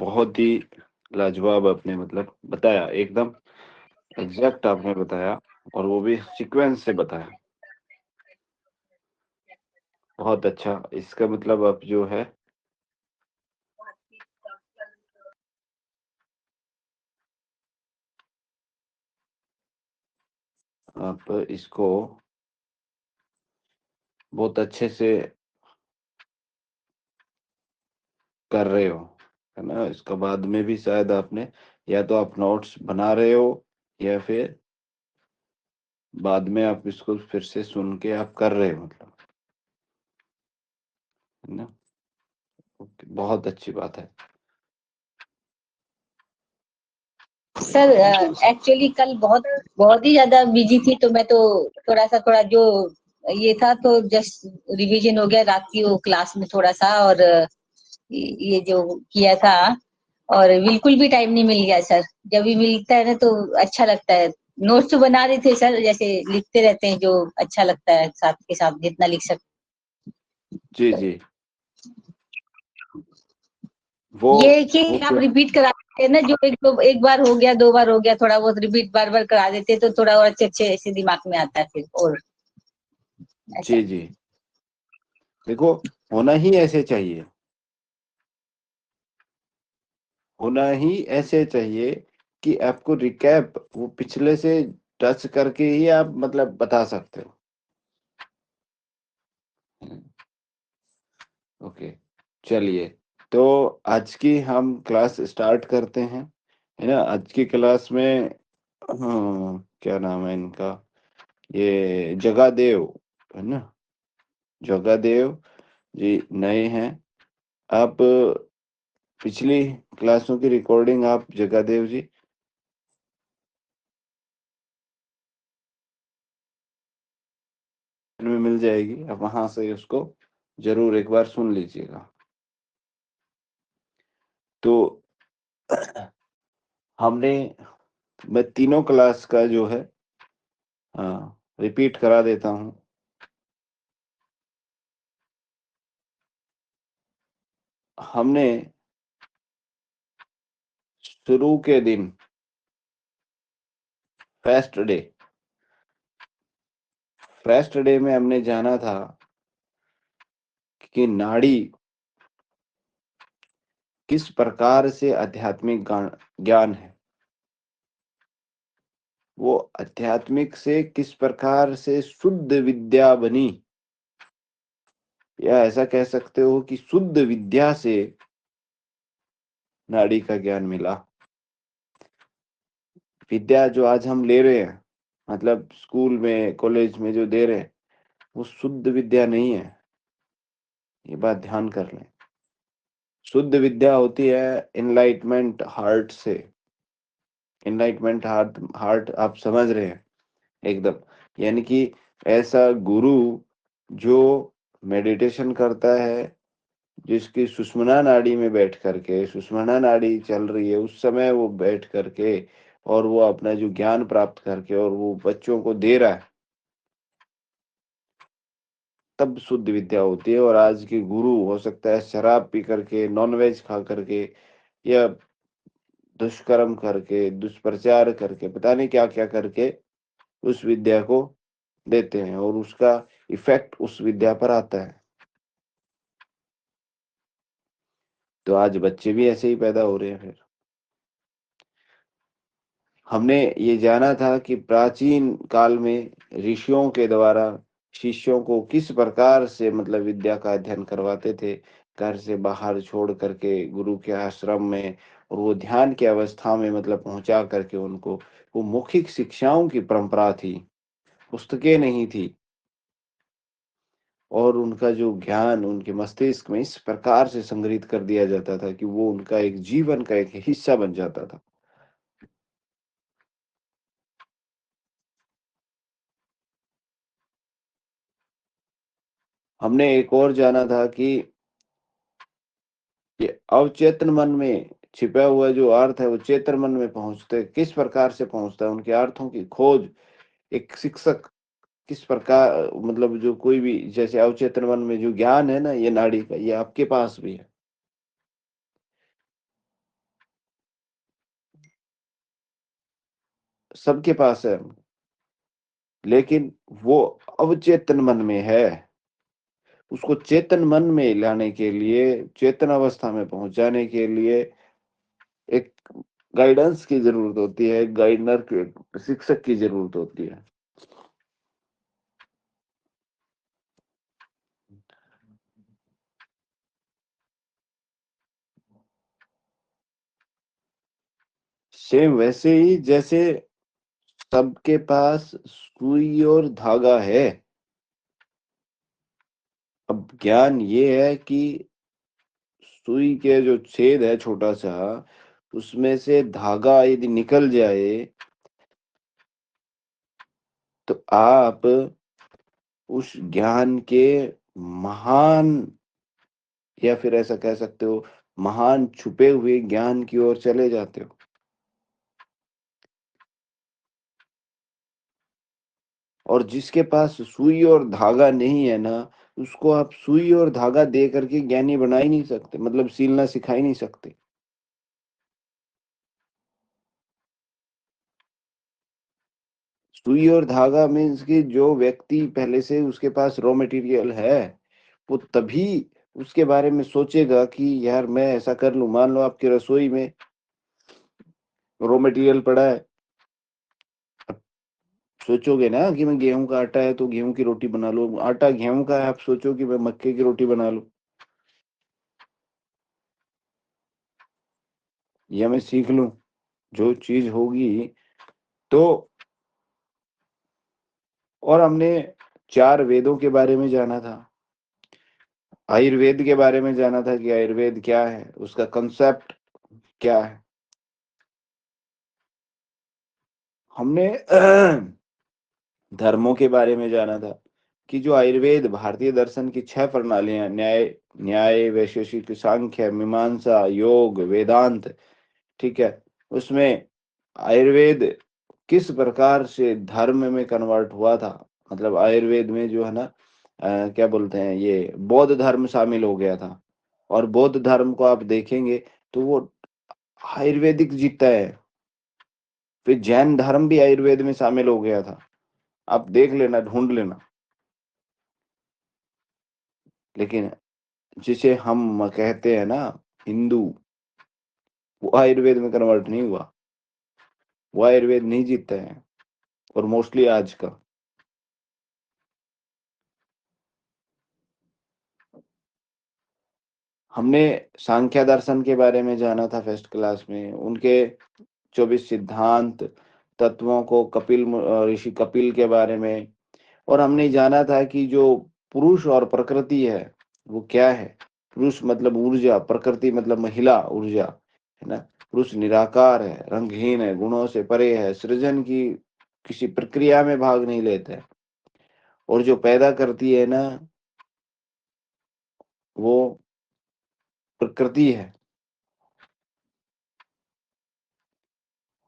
बहुत ही लाजवाब आपने मतलब बताया, एकदम एग्जैक्ट आपने बताया और वो भी सीक्वेंस से बताया। बहुत अच्छा, इसका मतलब अब जो है आप इसको बहुत अच्छे से कर रहे हो, है ना? इसका बाद में भी शायद आपने या तो आप नोट्स बना रहे हो या फिर बाद में आप इसको फिर से सुन के आप कर रहे हो, मतलब, है ना? ओके, बहुत अच्छी बात है। सर एक्चुअली कल बहुत बहुत ही ज्यादा बिजी थी, तो मैं तो थोड़ा जो ये था तो जस्ट रिवीजन हो गया रात की वो क्लास में थोड़ा सा, और ये जो किया था, और बिल्कुल भी टाइम नहीं मिल गया सर। जब भी मिलता है ना तो अच्छा लगता है। नोट्स तो बना रहे थे सर, जैसे लिखते रहते हैं जो अच्छा लगता है, साथ के साथ जितना लिख सकते। जी जी, वो ये कि वो आप क्या? रिपीट करा देते हैं ना, जो एक बार हो गया, दो बार हो गया, थोड़ा बहुत रिपीट बार बार करा देते तो थोड़ा और अच्छे अच्छे ऐसे दिमाग में आता है फिर, और ऐसा। जी जी, देखो, होना ही ऐसे चाहिए, होना ही ऐसे चाहिए कि आपको रिकैप वो पिछले से टच करके ही आप मतलब बता सकते हो। ओके, चलिए, तो आज की हम क्लास स्टार्ट करते हैं, है ना? आज की क्लास में क्या नाम है इनका, ये जगादेव, है ना? जगादेव जी नए हैं। आप पिछली क्लासों की रिकॉर्डिंग आप जगादेव जी में मिल जाएगी, आप वहां से उसको जरूर एक बार सुन लीजिएगा। तो हमने मैं तीनों क्लास का जो है रिपीट करा देता हूँ। हमने शुरू के दिन फर्स्ट डे फर्स्ट डे में हमने जाना था कि नाड़ी किस प्रकार से आध्यात्मिक ज्ञान है, वो आध्यात्मिक से किस प्रकार से शुद्ध विद्या बनी, या ऐसा कह सकते हो कि शुद्ध विद्या से नाड़ी का ज्ञान मिला। विद्या जो आज हम ले रहे हैं, मतलब स्कूल में कॉलेज में जो दे रहे हैं, वो शुद्ध विद्या नहीं है, ये बात ध्यान कर लें। शुद्ध विद्या होती है एनलाइटमेंट हार्ट से। एनलाइटमेंट हार्ट, हार्ट आप समझ रहे हैं एकदम, यानी कि ऐसा गुरु जो मेडिटेशन करता है, जिसकी सुषुम्ना नाड़ी में बैठ करके, सुषुम्ना नाड़ी चल रही है उस समय वो बैठ करके और वो अपना जो ज्ञान प्राप्त करके और वो बच्चों को दे रहा है, तब शुद्ध विद्या होती है। और आज के गुरु हो सकता है शराब पी करके, नॉनवेज खा करके, या दुष्कर्म करके, दुष्प्रचार करके, पता नहीं क्या क्या करके उस विद्या को देते हैं और उसका इफेक्ट उस विद्या पर आता है। तो आज बच्चे भी ऐसे ही पैदा हो रहे हैं। फिर हमने ये जाना था कि प्राचीन काल में ऋषियों के द्वारा शिष्यों को किस प्रकार से मतलब विद्या का अध्ययन करवाते थे, घर से बाहर छोड़ करके गुरु के आश्रम में, और वो ध्यान की अवस्था में मतलब पहुंचा करके उनको, वो मौखिक शिक्षाओं की परंपरा थी, पुस्तकें नहीं थी, और उनका जो ज्ञान उनके मस्तिष्क में इस प्रकार से संग्रहित कर दिया जाता था कि वो उनका एक जीवन का एक हिस्सा बन जाता था। हमने एक और जाना था कि ये अवचेतन मन में छिपा हुआ जो अर्थ है वो चेतन मन में पहुंचते किस प्रकार से पहुंचता है, उनके अर्थों की खोज एक शिक्षक किस प्रकार, मतलब जो कोई भी, जैसे अवचेतन मन में जो ज्ञान है ना, ये नाड़ी का, ये आपके पास भी है। सबके पास है, लेकिन वो अवचेतन मन में है। उसको चेतन मन में लाने के लिए, चेतन अवस्था में पहुंचाने के लिए एक गाइडेंस की जरूरत होती है, एक गाइडर की, शिक्षक की जरूरत होती है। सेम वैसे ही जैसे सबके पास सुई और धागा है। अब ज्ञान ये है कि सुई के जो छेद है छोटा सा, उसमें से धागा यदि निकल जाए तो आप उस ज्ञान के महान, या फिर ऐसा कह सकते हो, महान छुपे हुए ज्ञान की ओर चले जाते हो। और जिसके पास सुई और धागा नहीं है ना, उसको आप सुई और धागा दे करके ज्ञानी बना ही नहीं सकते, मतलब सीलना सिखा ही नहीं सकते। सुई और धागा मीन्स कि जो व्यक्ति पहले से उसके पास रॉ मटेरियल है, वो तभी उसके बारे में सोचेगा कि यार मैं ऐसा कर लूं। मान लो आपकी रसोई में रॉ मटेरियल पड़ा है, अब सोचोगे ना कि मैं गेहूं का आटा है तो गेहूं की रोटी बना लूं, आटा गेहूं का है, आप सोचो कि मैं मक्के की रोटी बना लूं, या मैं सीख लूं। जो चीज होगी तो। और हमने 4 वेदों के बारे में जाना था, आयुर्वेद के बारे में जाना था कि आयुर्वेद क्या है, उसका कंसेप्ट क्या है। हमने धर्मों के बारे में जाना था कि जो आयुर्वेद, भारतीय दर्शन की 6 प्रणालियां, न्याय, वैशेषिक, सांख्य, मीमांसा, योग, वेदांत, ठीक है, उसमें आयुर्वेद किस प्रकार से धर्म में कन्वर्ट हुआ था। मतलब आयुर्वेद में जो है ना, क्या बोलते हैं, ये बौद्ध धर्म शामिल हो गया था। और बौद्ध धर्म को आप देखेंगे तो वो आयुर्वेदिक जीता है। फिर जैन धर्म भी आयुर्वेद में शामिल हो गया था, आप देख लेना, ढूंढ लेना। लेकिन जिसे हम कहते हैं ना हिंदू, वो आयुर्वेद में कन्वर्ट नहीं हुआ, वो आयुर्वेद नहीं जीतता है। और मोस्टली आज का, हमने सांख्य दर्शन के बारे में जाना था फर्स्ट क्लास में, उनके 24 सिद्धांत, तत्वों को, ऋषि कपिल के बारे में। और हमने जाना था कि जो पुरुष और प्रकृति है वो क्या है। पुरुष मतलब ऊर्जा, प्रकृति मतलब महिला ऊर्जा, है ना। पुरुष निराकार है, रंगहीन है, गुणों से परे है, सृजन की किसी प्रक्रिया में भाग नहीं लेता है। और जो पैदा करती है ना, वो प्रकृति है।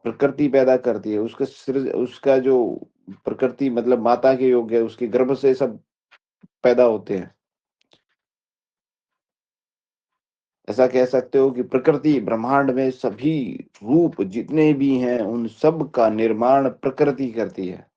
प्रकृति पैदा करती है, उसका सृज, उसका जो प्रकृति मतलब माता के योग्य है, उसके गर्भ से सब पैदा होते हैं। ऐसा कह सकते हो कि प्रकृति, ब्रह्मांड में सभी रूप जितने भी हैं उन सब का निर्माण प्रकृति करती है।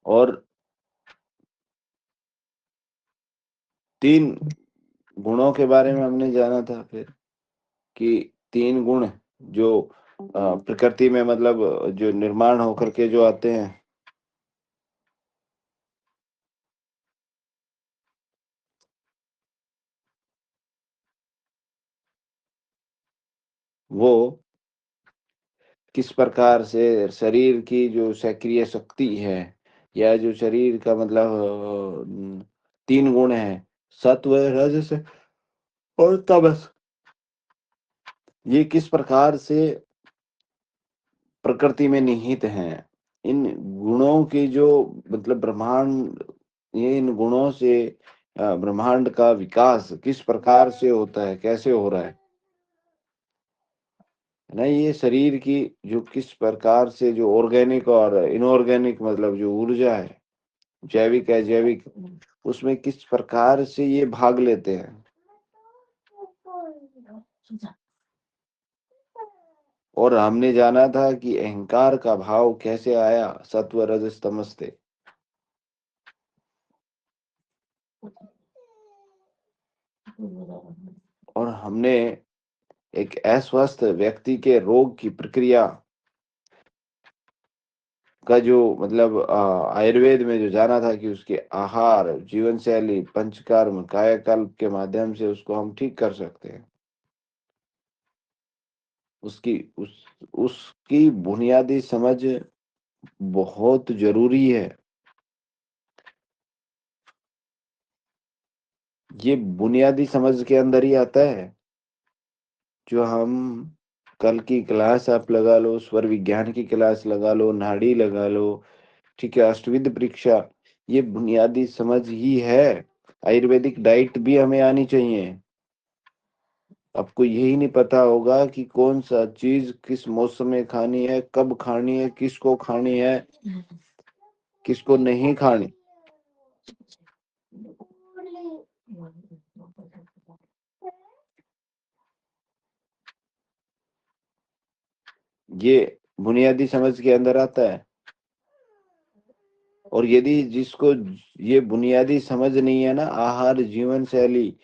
और 3 गुणों के बारे में हमने जाना था फिर, कि 3 गुण जो प्रकृति में मतलब जो निर्माण होकर के जो आते हैं, वो किस प्रकार से शरीर की जो सक्रिय शक्ति है, या जो शरीर का मतलब 3 गुण है, सत्व, रजस और तमस, ये किस प्रकार से प्रकृति में निहित हैं। इन गुणों की जो मतलब ब्रह्मांड, ये इन गुणों से ब्रह्मांड का विकास किस प्रकार से होता है, कैसे हो रहा है ना। ये शरीर की जो किस प्रकार से जो ऑर्गेनिक और इनऑर्गेनिक मतलब जो ऊर्जा है, जैविक है जैविक, उसमें किस प्रकार से ये भाग लेते हैं। और हमने जाना था कि अहंकार का भाव कैसे आया सत्व रजस तमस से। और हमने एक अस्वस्थ व्यक्ति के रोग की प्रक्रिया का जो मतलब आयुर्वेद में जो जाना था कि उसके आहार, जीवन शैली, पंचकर्म, कायाकल्प के माध्यम से उसको हम ठीक कर सकते हैं। उसकी बुनियादी समझ बहुत जरूरी है। ये बुनियादी समझ के अंदर ही आता है। जो हम कल की क्लास आप लगा लो, स्वर विज्ञान की क्लास लगा लो, नाड़ी लगा लो, ठीक है, अष्टविध परीक्षा, ये बुनियादी समझ ही है। आयुर्वेदिक डाइट भी हमें आनी चाहिए। आपको यही नहीं पता होगा कि कौन सा चीज किस मौसम में खानी है, कब खानी है, किसको खानी है, किसको नहीं खानी। ये बुनियादी समझ के अंदर आता है। और यदि जिसको ये बुनियादी समझ नहीं है ना, आहार, जीवन शैली,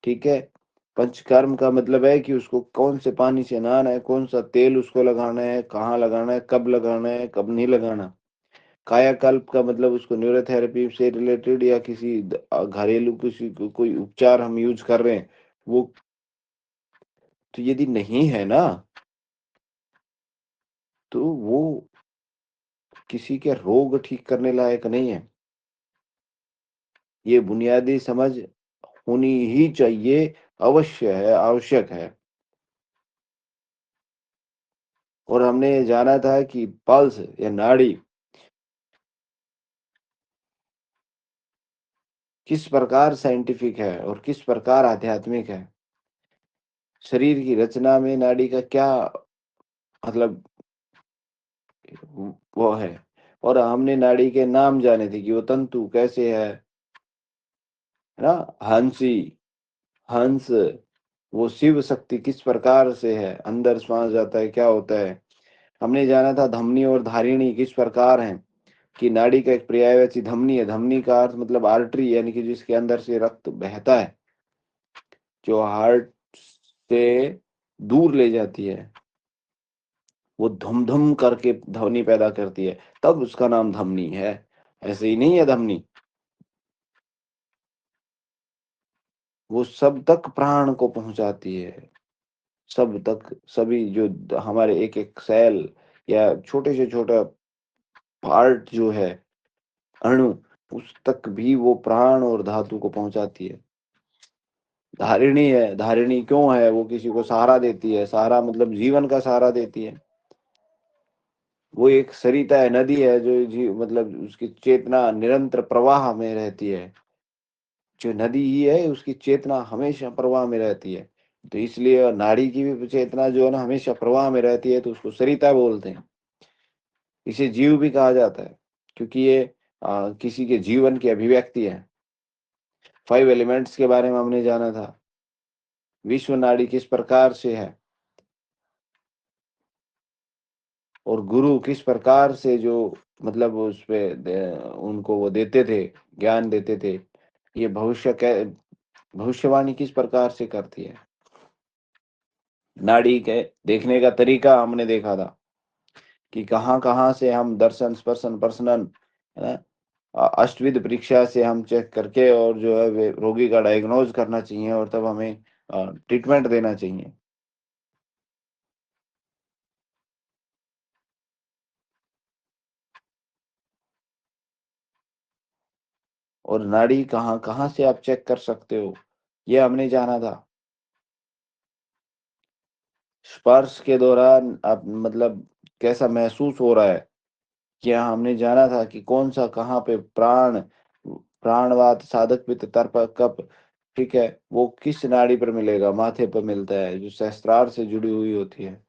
ठीक है, पंचकर्म का मतलब है कि उसको कौन से पानी से नहाना है, कौन सा तेल उसको लगाना है, कहाँ लगाना है, कब लगाना है, कब नहीं लगाना। कायाकल्प का मतलब उसको न्यूरोथेरेपी से रिलेटेड या किसी घरेलू किसी कोई उपचार हम यूज कर रहे हैं वो, तो यदि नहीं है ना, तो वो किसी के रोग ठीक करने लायक नहीं है। ये बुनियादी समझ होनी ही चाहिए, अवश्य है, आवश्यक है। और हमने जाना था कि पल्स या नाड़ी किस प्रकार साइंटिफिक है और किस प्रकार आध्यात्मिक है। शरीर की रचना में नाड़ी का क्या मतलब वो है। और हमने नाड़ी के नाम जाने थे कि वो तंतु कैसे है ना, हंसी, हंस, वो शिव शक्ति किस प्रकार से है, अंदर श्वास जाता है क्या होता है। हमने जाना था धमनी और धारिणी किस प्रकार हैं, कि नाड़ी का एक पर्यायवाची धमनी है। धमनी का अर्थ मतलब आर्टरी, यानी कि जिसके अंदर से रक्त बहता है, जो हार्ट से दूर ले जाती है, वो धुम धुम करके ध्वनि पैदा करती है, तब उसका नाम धमनी है। ऐसे ही नहीं है धमनी, वो सब तक प्राण को पहुंचाती है, सब तक, सभी जो हमारे एक एक सेल या छोटे से छोटा पार्ट जो है, अणु, उस तक भी वो प्राण और धातु को पहुंचाती है। धारिणी है, धारिणी क्यों है, वो किसी को सहारा देती है, सहारा मतलब जीवन का सहारा देती है। वो एक सरिता है, नदी है, जो मतलब उसकी चेतना निरंतर प्रवाह में रहती है। जो नदी ही है उसकी चेतना हमेशा प्रवाह में रहती है। तो इसलिए नाड़ी की भी चेतना जो है ना हमेशा प्रवाह में रहती है, तो उसको सरिता बोलते हैं। इसे जीव भी कहा जाता है, क्योंकि ये किसी के जीवन की अभिव्यक्ति है। 5 एलिमेंट्स के बारे में हमने जाना था, विश्व नाड़ी किस प्रकार से है, और गुरु किस प्रकार से जो मतलब उस पे उनको वो देते थे, ज्ञान देते थे। ये भविष्यवाणी किस प्रकार से करती है। नाड़ी के देखने का तरीका हमने देखा था कि कहाँ कहाँ से हम दर्शन, स्पर्शन, प्रसनन, है ना, अष्टविध परीक्षा से हम चेक करके और जो है वे रोगी का डायग्नोज करना चाहिए, और तब हमें ट्रीटमेंट देना चाहिए। और नाड़ी कहाँ कहाँ से आप चेक कर सकते हो, ये हमने जाना था। स्पर्श के दौरान आप मतलब कैसा महसूस हो रहा है, क्या हमने जाना था कि कौन सा कहाँ पे प्राण प्राणवात, साधक पित्त, तर्पक, कफ, ठीक है, वो किस नाड़ी पर मिलेगा? माथे पर मिलता है, जो सहस्त्रार से जुड़ी हुई होती है।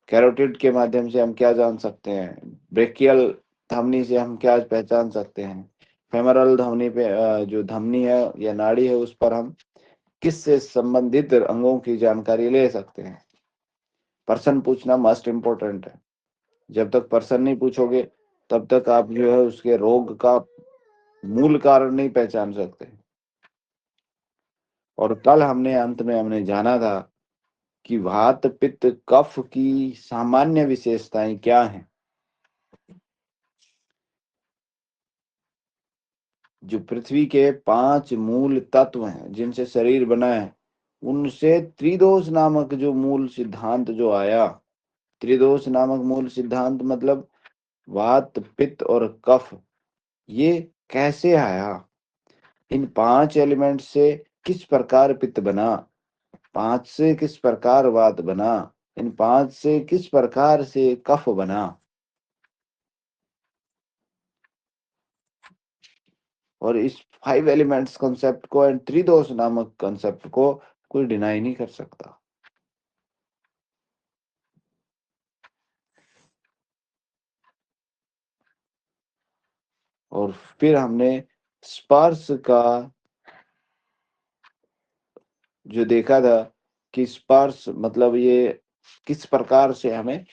कैरोटिड के माध्यम से हम क्या जान सकते हैं? ब्रेकियल धमनी से हम क्या पहचान सकते हैं? फेमरल धमनी पे जो धमनी है या नाड़ी है, उस पर हम किससे संबंधित अंगों की जानकारी ले सकते हैं? पर्सन पूछना मस्ट इम्पोर्टेंट है। जब तक पर्सन नहीं पूछोगे तब तक आप जो है उसके रोग का मूल कारण नहीं पहचान सकते। और कल हमने अंत में हमने जाना था कि वात पित्त कफ की सामान्य विशेषताएं क्या हैं। जो पृथ्वी के 5 मूल तत्व हैं जिनसे शरीर बना है, उनसे त्रिदोष नामक जो मूल सिद्धांत जो आया, त्रिदोष नामक मूल सिद्धांत मतलब वात पित्त और कफ, ये कैसे आया? इन 5 एलिमेंट से किस प्रकार पित्त बना, 5 से किस प्रकार वात बना, इन 5 से किस प्रकार से कफ बना। और इस 5 एलिमेंट्स कॉन्सेप्ट को एंड त्रिदोष नामक कॉन्सेप्ट को कोई डिनाई नहीं कर सकता। और फिर हमने स्पर्श का जो देखा था कि स्पर्श मतलब ये किस प्रकार से हमें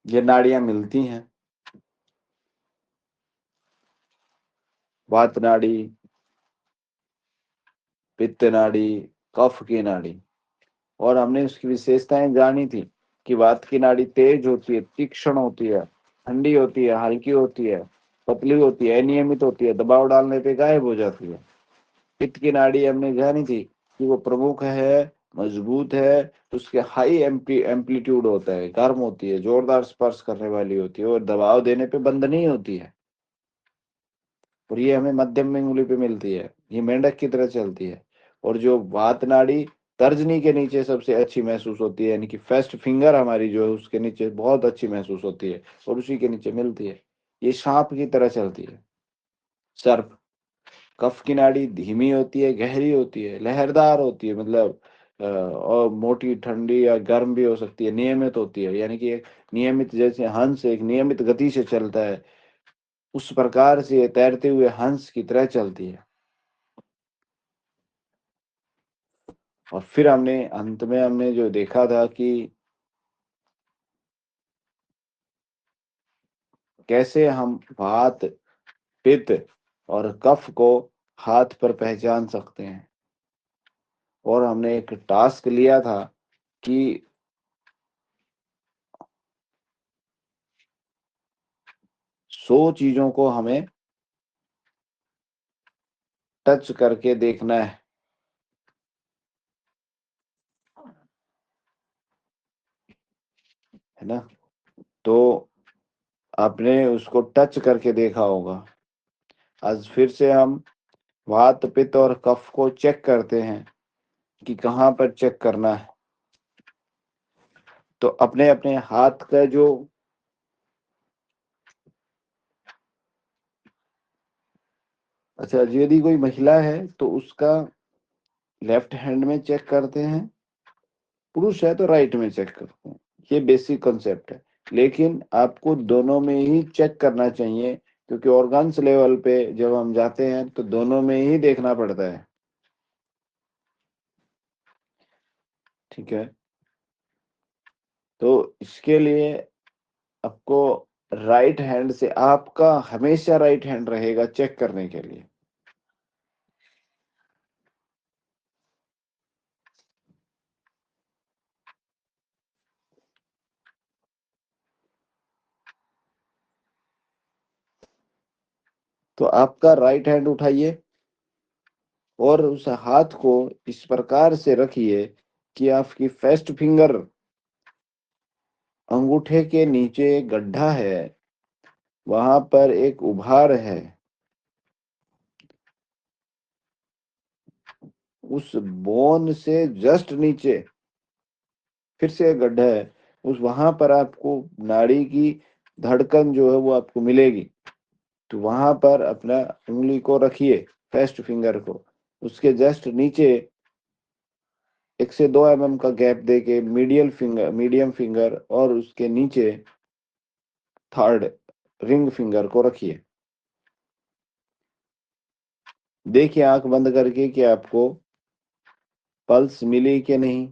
ये नाड़ियां मिलती हैं। वात नाड़ी, पित्त नाड़ी, कफ की नाड़ी। और हमने उसकी विशेषताएं जानी थी कि वात की नाड़ी तेज होती है, तीक्ष्ण होती है, ठंडी होती है, हल्की होती है, पतली होती है, अनियमित होती है, दबाव डालने पे गायब हो जाती है। पित्त की नाड़ी हमने जानी थी कि वो प्रमुख है, मजबूत है, उसके हाई एम्पलीट्यूड होता है, गर्म होती है, जोरदार स्पर्श करने वाली होती है और दबाव देने पे बंद नहीं होती है। और ये हमें मध्यम में उंगली पे मिलती है, ये मेंढक की तरह चलती है। और जो वात नाड़ी तर्जनी के नीचे सबसे अच्छी महसूस होती है, यानी कि फर्स्ट फिंगर हमारी जो है उसके नीचे बहुत अच्छी महसूस होती है और उसी के नीचे मिलती है। ये सांप की तरह चलती है, सर्प। कफ की नाड़ी धीमी होती है, गहरी होती है, लहरदार होती है, मतलब और मोटी, ठंडी या गर्म भी हो सकती है, नियमित होती है, यानी कि एक नियमित, जैसे हंस एक नियमित गति से चलता है, उस प्रकार से तैरते हुए हंस की तरह चलती है। और फिर हमने अंत में हमने जो देखा था कि कैसे हम वात, पित्त और कफ को हाथ पर पहचान सकते हैं। और हमने एक टास्क लिया था कि 100 चीजों को हमें टच करके देखना है ना? तो आपने उसको टच करके देखा होगा। आज फिर से हम वात, पित्त और कफ को चेक करते हैं कि कहाँ पर चेक करना है। तो अपने अपने हाथ का जो अच्छा, यदि कोई महिला है तो उसका लेफ्ट हैंड में चेक करते हैं, पुरुष है तो राइट में चेक करते हैं। ये बेसिक कॉन्सेप्ट है, लेकिन आपको दोनों में ही चेक करना चाहिए, क्योंकि ऑर्गन्स लेवल पे जब हम जाते हैं तो दोनों में ही देखना पड़ता है। ठीक है, तो इसके लिए आपको राइट हैंड से, आपका हमेशा राइट हैंड रहेगा चेक करने के लिए। तो आपका राइट हैंड उठाइए और उस हाथ को इस प्रकार से रखिए कि आपकी फर्स्ट फिंगर, अंगूठे के नीचे एक गड्ढा है, वहां पर एक उभार है, उस बोन से जस्ट नीचे फिर से एक गड्ढा है, उस वहां पर आपको नाड़ी की धड़कन जो है वो आपको मिलेगी। तो वहां पर अपना उंगली को रखिए, फर्स्ट फिंगर को, उसके जस्ट नीचे 1 से 2 mm का गैप देके मीडियम फिंगर और उसके नीचे थर्ड रिंग फिंगर को रखिए। देखिए आंख बंद करके कि आपको पल्स मिली कि नहीं।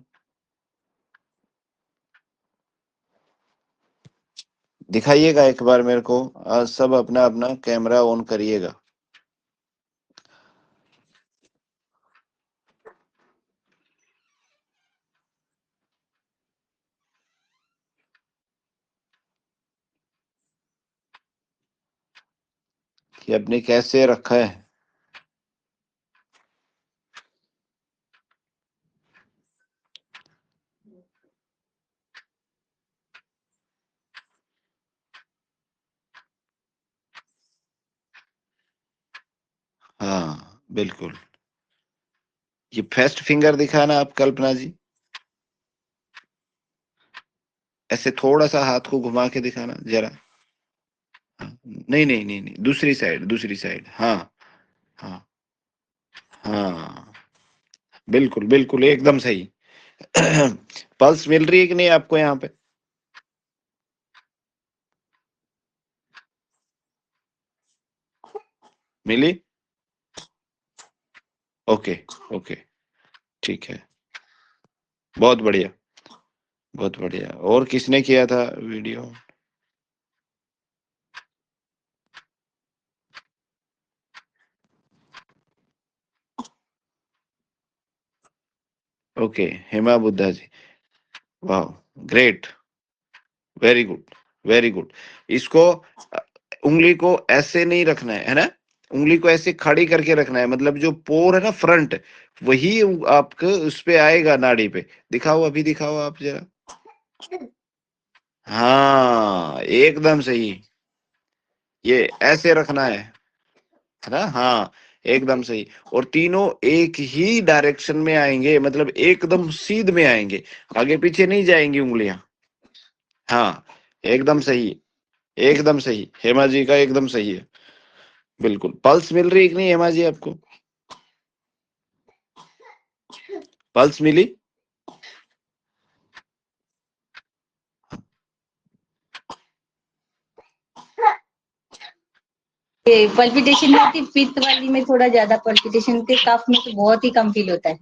दिखाइएगा एक बार मेरे को। सब अपना अपना कैमरा ऑन करिएगा। कि आपने कैसे रखा है। हाँ बिल्कुल। ये फर्स्ट फिंगर दिखाना आप कल्पना जी, ऐसे थोड़ा सा हाथ को घुमा के दिखाना जरा। हाँ, नहीं नहीं नहीं नहीं, दूसरी साइड, दूसरी साइड। हाँ हाँ हाँ, बिल्कुल बिल्कुल एकदम सही। पल्स मिल रही है कि नहीं आपको यहाँ पे? मिली? ओके ओके, ठीक है, बहुत बढ़िया बहुत बढ़िया। और किसने किया था वीडियो? ओके, हेमा बुद्धा जी, वाह, great, very good very good. इसको उंगली को ऐसे नहीं रखना है ना, उंगली को ऐसे खड़ी करके रखना है, मतलब जो पोर है ना फ्रंट, वही आपको उस पे आएगा, नाड़ी पे। दिखाओ, अभी दिखाओ आप जरा। हाँ एकदम सही, ये ऐसे रखना है ना? हाँ एकदम सही। और तीनों एक ही डायरेक्शन में आएंगे, मतलब एकदम सीध में आएंगे, आगे पीछे नहीं जाएंगी उंगलियां। हाँ एकदम सही, एकदम सही, हेमा जी का एकदम सही है, बिल्कुल। पल्स मिल रही है कि नहीं हेमा जी आपको? पल्स मिली? पल्पिटेशन में होती, पित्त वाली में थोड़ा ज्यादा पल्पिटेशन होती है, कफ में तो बहुत ही कम फील होता है।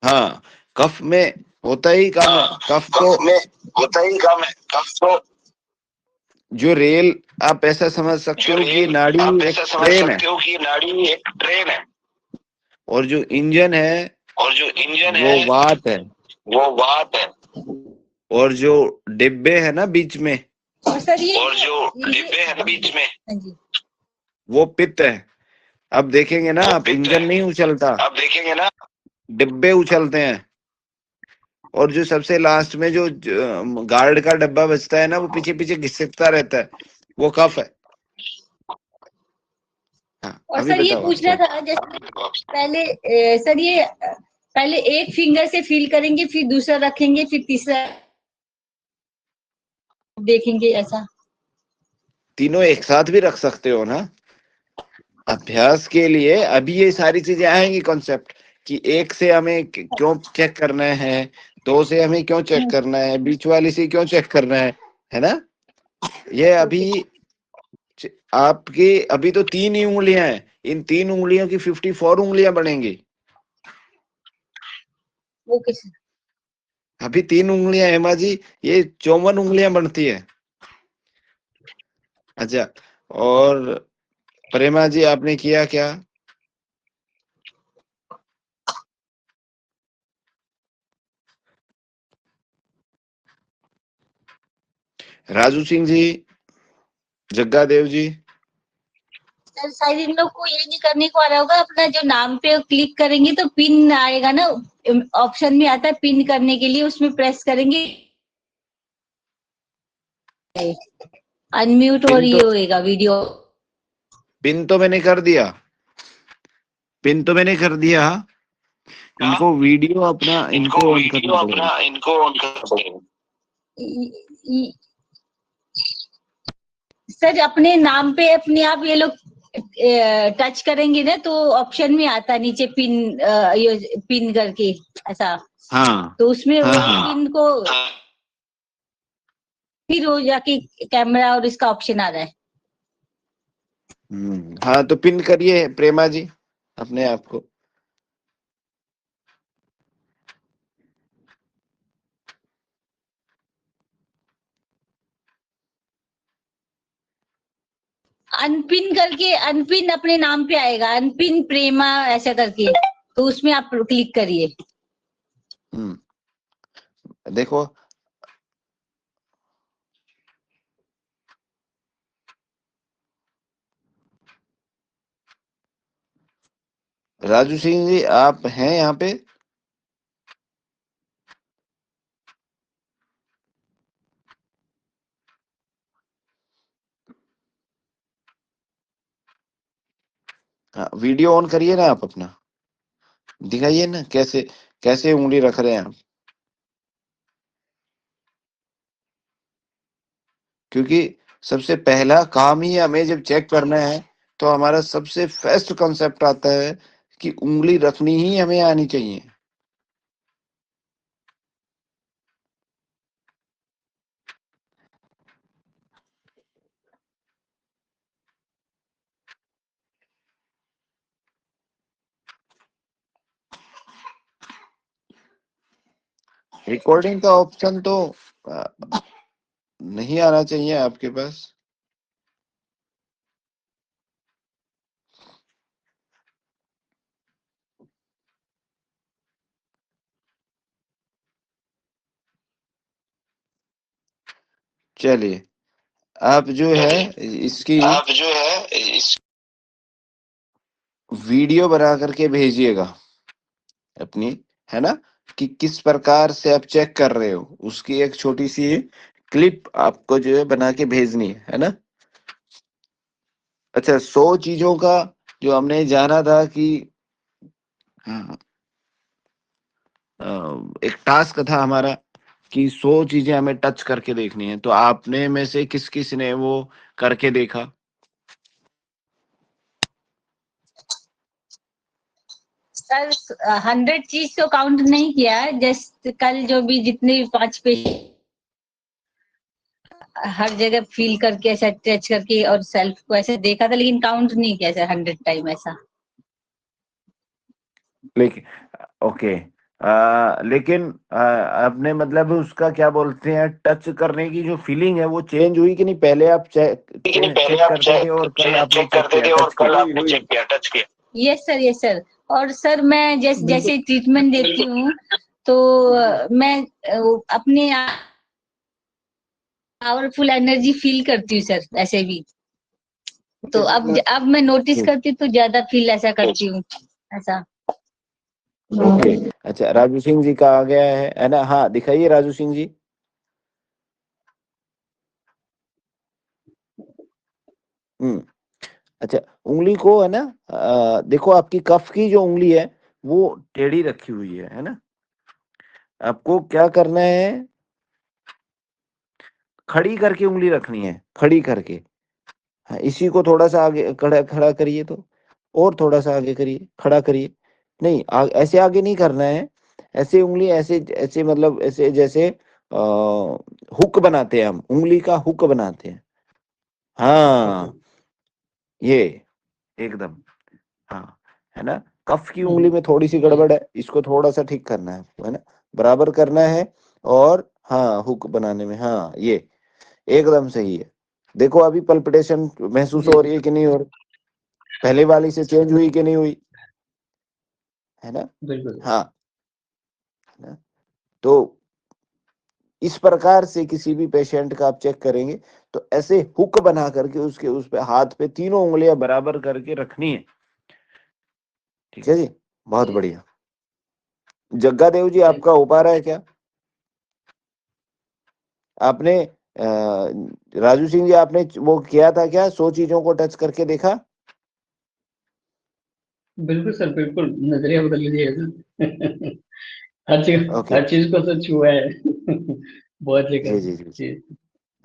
हाँ, कफ में होता ही कम है, कफ तो में होता ही कम है, कफ तो जो रेल, आप ऐसा समझ सकते जो हो कि रेल नाड़ी आप एक ऐसा समझ ट्रेन है, सकते हो कि नाड़ी एक ट्रेन है, और जो इंजन है और जो इंजन वो है वात है, वो वात है, और जो डिब्बे है ना बीच में, और सर ये और जो डिब्बे हैं बीच में, हाँ जी, वो पित्त है। अब देखेंगे ना वो आप, पित्त इंजन है। नहीं उछलता, आप देखेंगे ना, डिब्बे उछलते हैं। और जो सबसे लास्ट में जो गार्ड का डब्बा बचता है ना, वो पीछे पीछे घिसकता रहता है, वो कफ है। हाँ, और अभी सर ये बताओ आप पूछना क्या। था, जैसे पहले सर ये पहले एक फिंगर से फील करेंगे, फिर दूसरा रखेंगे, फिर तीसरा देखेंगे, ऐसा? तीनों एक साथ भी रख सकते हो ना, अभ्यास के लिए। अभी ये सारी चीजें आएंगी कॉन्सेप्ट, कि एक से हमें क्यों चेक करना है, दो से हमें क्यों चेक करना है, बीच वाली से क्यों चेक करना है ना? ये अभी आपकी अभी तो 3 ही उंगलियां हैं, इन 3 उंगलियों की 54 उंगलियां बनेंगी। Okay sir. अभी 3 उंगलियां हेमा जी, ये 54 उंगलियां बनती है। अच्छा, और प्रेमा जी आपने किया क्या? राजू सिंह जी, जग्गा देव जी? सर शायद इन लोग को ये नहीं करने को आ रहा होगा, अपना जो नाम पे क्लिक करेंगे तो पिन आएगा ना, ऑप्शन में आता है पिन करने के लिए, उसमें प्रेस करेंगे, अनम्यूट और पिन ये तो होएगा वीडियो। पिन तो मैंने कर दिया, पिन तो मैंने कर दिया। इनको वीडियो अपना इनको इनको ऑन वीडियो करना पड़ेगा। अपना इनको ऑन करना पड़ेगा। सर अपने नाम पे अपने आप ये लोग टच करेंगे ना तो ऑप्शन में आता है नीचे पिन, ये पिन करके ऐसा। हाँ तो उसमें हाँ वो हाँ पिन को फिर हो जाके कैमरा और इसका ऑप्शन आ रहा है। हाँ, तो पिन करिए प्रेमा जी अपने आप को। अनपिन करके, अनपिन अपने नाम पे आएगा, अनपिन प्रेमा ऐसा करके, तो उसमें आप क्लिक करिए। देखो राजू सिंह जी, आप हैं यहाँ पे? हाँ, वीडियो ऑन करिए ना आप अपना, दिखाइए ना कैसे कैसे उंगली रख रहे हैं आप, क्योंकि सबसे पहला काम ही हमें जब चेक करना है तो हमारा सबसे फर्स्ट कॉन्सेप्ट आता है कि उंगली रखनी ही हमें आनी चाहिए। रिकॉर्डिंग का ऑप्शन तो अ, नहीं आना चाहिए आपके पास। चलिए, आप जो है इसकी वीडियो बना करके भेजिएगा अपनी, है ना, कि किस प्रकार से आप चेक कर रहे हो, उसकी एक छोटी सी क्लिप आपको जो है बना के भेजनी है ना। अच्छा, 100 चीजों का जो हमने जाना था कि हाँ, एक टास्क था हमारा कि 100 चीजें हमें टच करके देखनी है, तो आपने में से किस किस ने वो करके देखा? सर 100 चीज तो काउंट नहीं किया है, जस्ट कल जो भी जितने भी 5 पेज हर जगह फील करके ऐसा टच करके और सेल्फ को ऐसे देखा था, लेकिन काउंट नहीं किया सर 100 टाइम ऐसा। लेकिन ओके, लेकिन आपने मतलब उसका क्या बोलते हैं, टच करने की जो फीलिंग है वो चेंज हुई कि नहीं? पहले आप चेक करते थे और कल आपने चेक किया, टच किया? Yes sir, yes sir. और सर मैं जैसे ट्रीटमेंट देती हूँ तो मैं अपने पावरफुल एनर्जी फील करती हूँ सर ऐसे भी। तो अब मैं नोटिस करती हूँ तो ज्यादा फील ऐसा करती हूँ ऐसा। ओके, अच्छा, राजू सिंह जी का आ गया है ना? हाँ, दिखाइए राजू सिंह जी। हम्म, अच्छा, उंगली को है ना, देखो आपकी कफ की जो उंगली है वो टेढ़ी रखी हुई है ना? आपको क्या करना है, खड़ी करके उंगली रखनी है, खड़ी करके। हाँ, इसी को थोड़ा सा आगे खड़ा खड़ा करिए, तो और थोड़ा सा आगे करिए, खड़ा करिए। नहीं, ऐसे आगे नहीं करना है, ऐसे उंगली ऐसे ऐसे, मतलब ऐसे जैसे हुक बनाते हैं, हम उंगली का हुक बनाते हैं। हाँ, ये एकदम, हाँ, है ना? कफ की उंगली में थोड़ी सी गड़बड़ है, इसको थोड़ा सा ठीक करना है आपको, है ना, बराबर करना है। और हाँ, हुक बनाने में, हाँ, ये एकदम सही है। देखो अभी पल्पिटेशन महसूस हो रही है कि नहीं हो रही? पहले वाली से चेंज हुई कि नहीं हुई? है ना? बिल्कुल। हाँ, है ना? तो इस प्रकार से किसी भी पेशेंट का आप चेक करेंगे तो ऐसे हुक बना करके उसके उस पे हाथ पे तीनों उंगलियां बराबर करके रखनी है। ठीक है जी, बहुत बढ़िया। जग्गा देव जी, आपका हो पा रहा है क्या? आपने राजू सिंह जी, आपने वो किया था क्या, 100 चीजों को टच करके देखा? बिल्कुल सर, बिल्कुल नजरिया बदल लीजिएगा। हर चीज ओके, हर चीज को तो छुआ है। बहुत जी जगह जी जी, जी।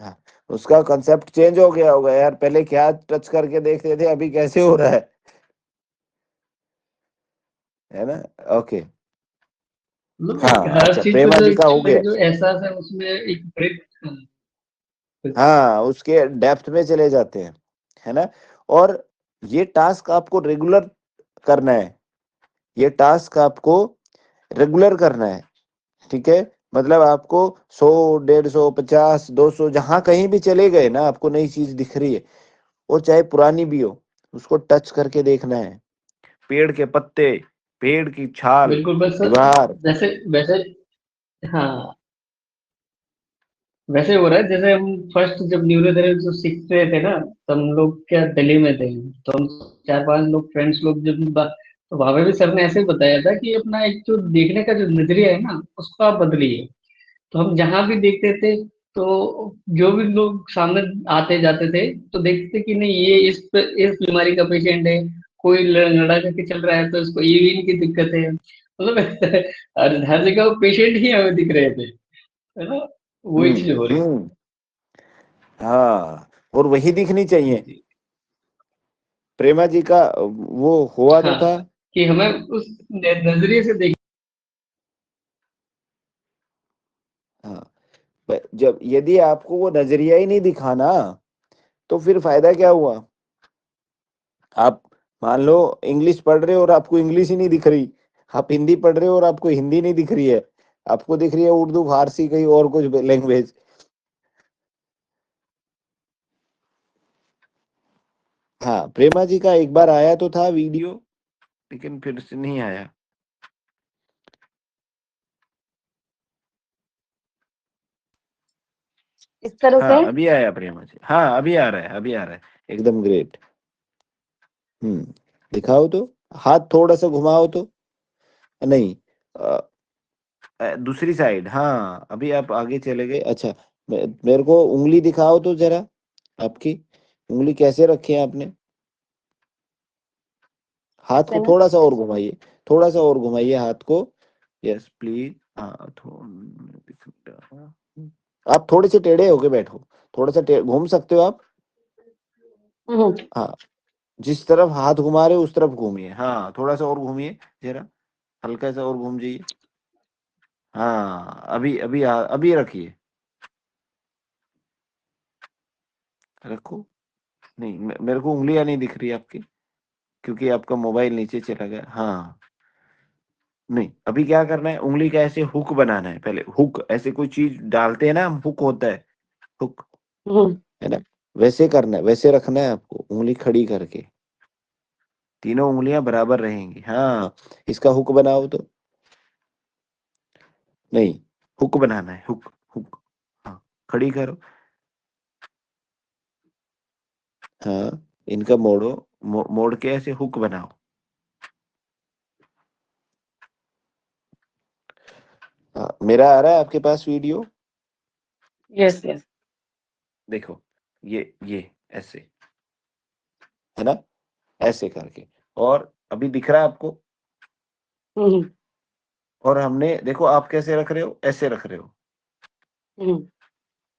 हाँ, उसका कंसेप्ट चेंज हो गया होगा यार, पहले क्या टच करके देखते थे, अभी कैसे हो रहा है ना? ओके। मतलब हाँ हर अच्छा, चीज को प्रेमा जो जी का हो गया। जो एहसास है उसमें एक ब्रेक। हाँ, उसके डेप्थ में चले जाते हैं, है ना? और ये टास्क आपको रेगुलर करना है, ये टास्क आपको रेगुलर करना है, ठीक है? मतलब आपको 100, 150, 50, 200 जहां कहीं भी चले गए ना, आपको नई चीज दिख रही है, वो चाहे पुरानी भी हो, उसको टच करके देखना है। पेड़ के पत्ते, पेड़ की छाल, बिल्कुल बस दीवार। जैसे वैसे। हाँ, वैसे हो रहा है जैसे हम फर्स्ट जब न्यूरोथेरेपी जो सीख रहे थे ना, तो हम लोग क्या दिल्ली में थे, तो हम 4-5 लोग फ्रेंड्स लोग जब तो वहां पे भी सर ने ऐसे ही बताया था कि अपना एक जो देखने का जो नजरिया है ना उसको आप बदलिए। तो हम जहां भी देखते थे, तो जो भी लोग सामने आते जाते थे तो देखते थे कि नहीं ये इस बीमारी का पेशेंट है, कोई लड़ा करके चल रहा है तो इसको यूरिन की दिक्कत है, मतलब हर हर जगह वो पेशेंट ही हमें दिख रहे थे, है ना? वही चीज हो रही हम्म। हाँ, और वही दिखनी चाहिए। थी। प्रेमा जी का वो हुआ तो हाँ, था। कि हमें उस नजरिए से देख। हाँ, जब यदि आपको वो नजरिया ही नहीं दिखाना, तो फिर फायदा क्या हुआ? आप मान लो इंग्लिश पढ़ रहे हो और आपको इंग्लिश ही नहीं दिख रही, आप हिंदी पढ़ रहे हो और आपको हिंदी नहीं दिख रही है, आपको दिख रही है उर्दू, फारसी, कहीं और कुछ लैंग्वेज। हाँ, प्रेमा जी का एक बार आया तो था वीडियो, लेकिन फिर से नहीं आया। इस तरह से। हाँ अभी आया प्रेमा जी, हाँ अभी आ रहा है, अभी आ रहा है, एकदम ग्रेट। दिखाओ तो, हाथ थोड़ा सा घुमाओ तो। नहीं, दूसरी साइड, हाँ अभी आप आगे चले गए। अच्छा, मेरे को उंगली दिखाओ तो जरा, आपकी उंगली कैसे रखी है आपने? हाथ ऐसे को में। थोड़ा सा और घुमाइए, थोड़ा सा और घुमाइए हाथ को। Yes please. हाँ, आप थोड़े से टेढ़े होके बैठो, थोड़ा सा घूम सकते हो आप। हम्म। हाँ, जिस तरफ हाथ घुमा रहे हो उस तरफ घूमिए, हाँ थोड़ा सा और घूमिए जरा, हल्का सा और घूम जाइए। हाँ अभी अभी अभी रखिए, रखो। नहीं, मेरे को उंगलियां नहीं दिख रही आपकी, क्योंकि आपका मोबाइल नीचे चला गया। हाँ, नहीं अभी क्या करना है, उंगली का ऐसे हुक बनाना है, पहले हुक, ऐसे कोई चीज डालते हैं ना हम, हुक होता है, हुक, हम्म। है ना? वैसे करना है, वैसे रखना है आपको, उंगली खड़ी करके, तीनों उंगलियां बराबर रहेंगी। हाँ, इसका हुक बनाओ तो। नहीं, हुक बनाना है, हुक, हुक। हाँ, खड़ी करो। हाँ, इनका मोड़ो, मोड़ के ऐसे हुक बनाओ। हाँ, मेरा आ रहा है आपके पास वीडियो? Yes yes. देखो, ये ऐसे, है ना? ऐसे करके, और अभी दिख रहा है आपको? हम्म। और हमने देखो, आप कैसे रख रहे हो, ऐसे रख रहे हो, हम्म।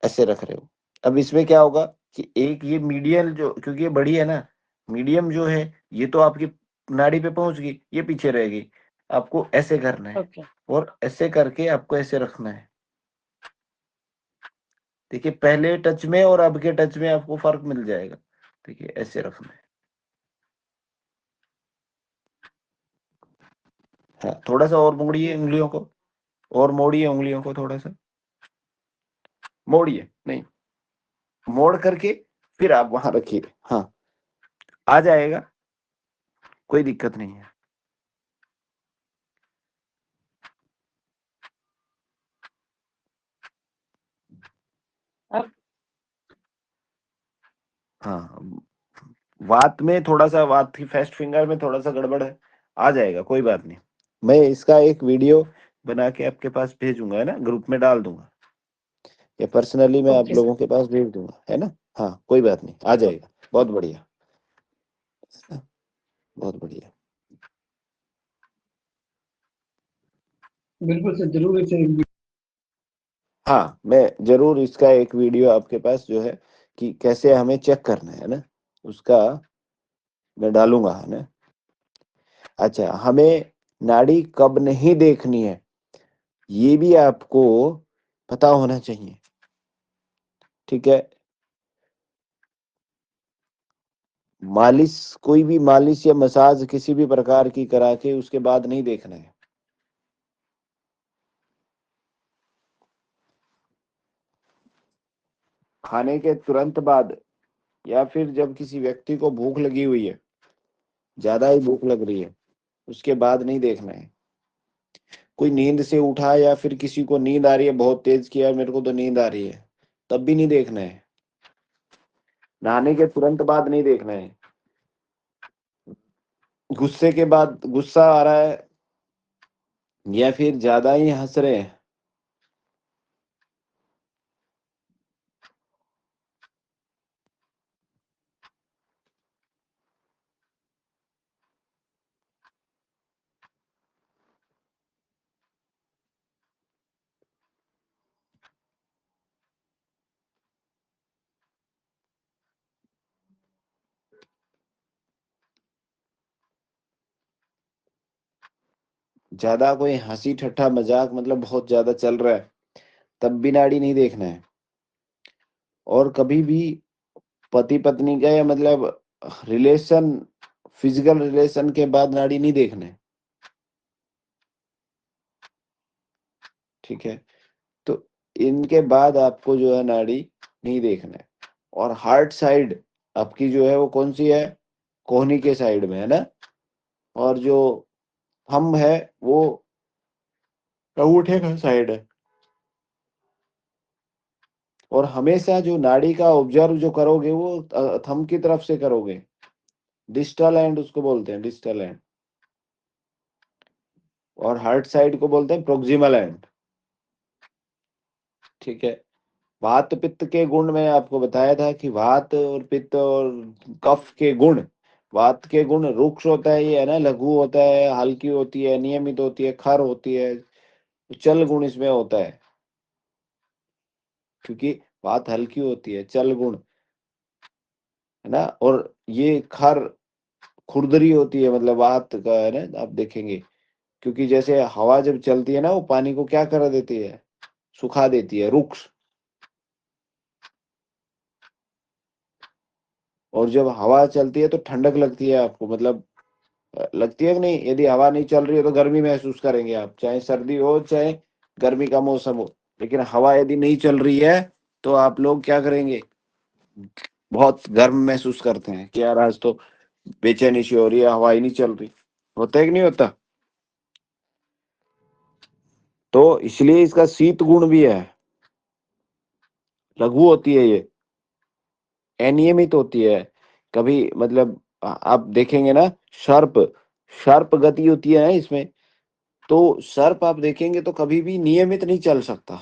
ऐसे रख रहे हो। अब इसमें क्या होगा कि एक ये मीडियल जो, क्योंकि ये बड़ी है ना, मीडियम जो है, ये तो आपकी नाड़ी पे पहुंच गई, ये पीछे रहेगी। आपको ऐसे करना है, ओके। और ऐसे करके आपको ऐसे रखना है। देखिए, पहले टच में और अब के टच में आपको फर्क मिल जाएगा। देखिए, ऐसे रखना है। हाँ, थोड़ा सा और मोड़िए उंगलियों को, और मोड़िए उंगलियों को थोड़ा सा, मोड़िए, नहीं, मोड़ करके फिर आप वहां रखिए। हाँ, आ जाएगा, कोई दिक्कत नहीं है। अब हाँ, वात में थोड़ा सा, वात की फेस्ट फिंगर में थोड़ा सा गड़बड़ है, आ जाएगा, कोई बात नहीं। मैं इसका एक वीडियो बना के आपके पास भेजूंगा, है ना, ग्रुप में डाल दूंगा, या पर्सनली मैं आप ओके सर। लोगों के पास भेज दूंगा, है ना? हाँ, कोई बात नहीं, आ जाएगा, बहुत बढ़िया, बहुत बढ़िया। बिल्कुल सर, जरूर इसे। हाँ, मैं जरूर इसका एक वीडियो आपके पास जो है कि कैसे हमें चेक करना है ना, उसका मैं डालूंगा, है ना। अच्छा, हमें नाड़ी कब नहीं देखनी है, ये भी आपको पता होना चाहिए, ठीक है। मालिश, कोई भी मालिश या मसाज किसी भी प्रकार की करा के उसके बाद नहीं देखना है। खाने के तुरंत बाद, या फिर जब किसी व्यक्ति को भूख लगी हुई है, ज्यादा ही भूख लग रही है, उसके बाद नहीं देखना है। कोई नींद से उठा या फिर किसी को नींद आ रही है, बहुत तेज किया मेरे को तो नींद आ रही है, तब भी नहीं देखना है। नहाने के तुरंत बाद नहीं देखना है। गुस्से के बाद, गुस्सा आ रहा है या फिर ज्यादा ही हंस रहे हैं, ज्यादा कोई हंसी ठट्ठा मजाक मतलब बहुत ज्यादा चल रहा है, तब भी नाड़ी नहीं देखना है। और कभी भी पति पत्नी का या मतलब रिलेशन, फिजिकल रिलेशन के बाद नाड़ी नहीं देखना है, ठीक है। तो इनके बाद आपको जो है नाड़ी नहीं देखना है। और हार्ट साइड आपकी जो है वो कौन सी है, कोहनी के साइड में, है ना। और जो थंब है वो अंगूठे का साइड है। और हमेशा जो नाड़ी का ऑब्जर्व जो करोगे वो थंब की तरफ से करोगे। डिस्टल एंड उसको बोलते हैं, डिस्टल एंड। और हार्ट साइड को बोलते हैं प्रोक्सिमल एंड, ठीक है। वात पित्त के गुण में आपको बताया था कि वात और पित्त और कफ के गुण, वात के गुण रुक्ष होता है, ये है ना, लघु होता है, हल्की होती है, नियमित होती है, खर होती है। चल गुण इसमें होता है, क्योंकि वात हल्की होती है, चल गुण, है ना। और ये खर खुरदरी होती है, मतलब वात का, है ना, आप देखेंगे। क्योंकि जैसे हवा जब चलती है ना, वो पानी को क्या कर देती है, सुखा देती है, रुक्ष। और जब हवा चलती है तो ठंडक लगती है आपको, मतलब लगती है कि नहीं। यदि हवा नहीं चल रही है तो गर्मी महसूस करेंगे आप, चाहे सर्दी हो चाहे गर्मी का मौसम हो। लेकिन हवा यदि नहीं चल रही है तो आप लोग क्या करेंगे, बहुत गर्म महसूस करते हैं कि यार आज तो बेचैनी सी हो रही है, हवा ही नहीं चल रही। होता है कि नहीं होता। तो इसलिए इसका शीत गुण भी है, लघु होती है ये, अनियमित होती है। कभी मतलब आप देखेंगे ना, सर्प, सर्प गति होती है इसमें। तो सर्प आप देखेंगे तो कभी भी नियमित नहीं चल सकता,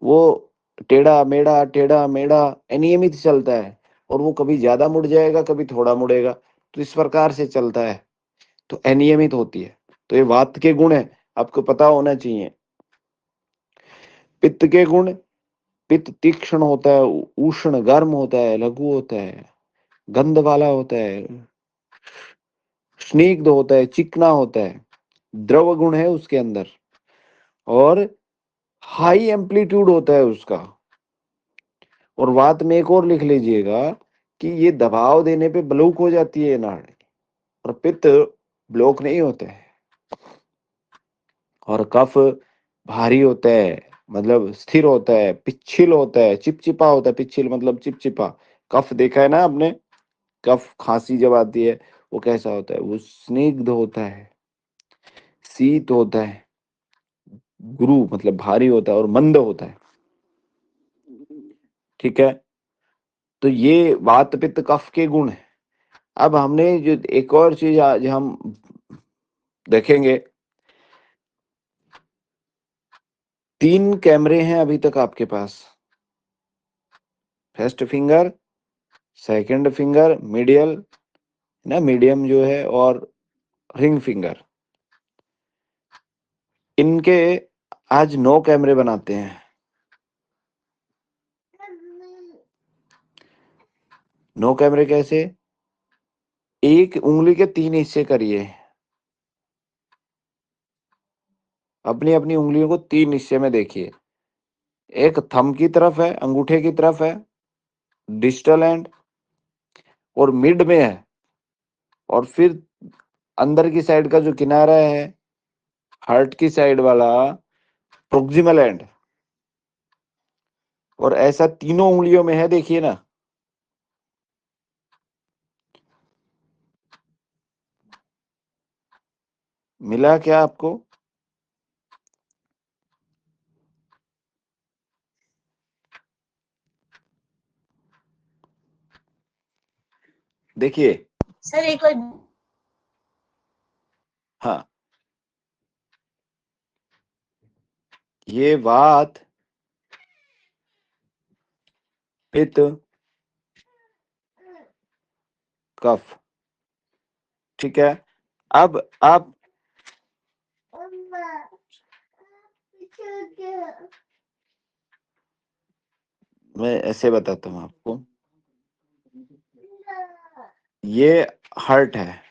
वो टेढ़ा मेढ़ा अनियमित चलता है। और वो कभी ज्यादा मुड़ जाएगा, कभी थोड़ा मुड़ेगा, तो इस प्रकार से चलता है, तो अनियमित होती है। तो ये वात के गुण है, आपको पता होना चाहिए। पित्त के गुण, पित्त तीक्ष्ण होता है, उष्ण गर्म होता है, लघु होता है, गंध वाला होता है, स्निग्ध होता है, चिकना होता है, द्रव गुण है उसके अंदर। और हाई एम्पलीट्यूड होता है उसका। और वात में एक और लिख लीजिएगा कि ये दबाव देने पे ब्लॉक हो जाती है नाड़ी। और पित्त ब्लॉक नहीं होता है। और कफ भारी होता है, मतलब स्थिर होता है, पिच्छिल होता है, चिपचिपा होता है। पिच्छिल मतलब चिपचिपा। कफ देखा है ना आपने, कफ खांसी जब आती है वो कैसा होता है, वो स्निग्ध होता है, शीत होता है, गुरु मतलब भारी होता है, और मंद होता है, ठीक है। तो ये वात पित्त कफ के गुण है। अब हमने जो एक और चीज आज हम देखेंगे, 3 कैमरे हैं अभी तक आपके पास। First finger, second finger, medial ना, मीडियम जो है, और रिंग फिंगर। इनके आज 9 कैमरे बनाते हैं। नो कैमरे कैसे? एक उंगली के 3 हिस्से करिए। अपनी अपनी उंगलियों को 3 हिस्से में देखिए। एक थंब की तरफ है, अंगूठे की तरफ है, डिजिटल एंड, और मिड में है, और फिर अंदर की साइड का जो किनारा है, हार्ट की साइड वाला, प्रोक्सिमल एंड। और ऐसा तीनों उंगलियों में है, देखिए ना। मिला क्या आपको? देखिए। सर एक बार हाँ, ये वात, पित्त, कफ, ठीक है। अब आप मैं ऐसे बताता हूँ आपको। ये हार्ट है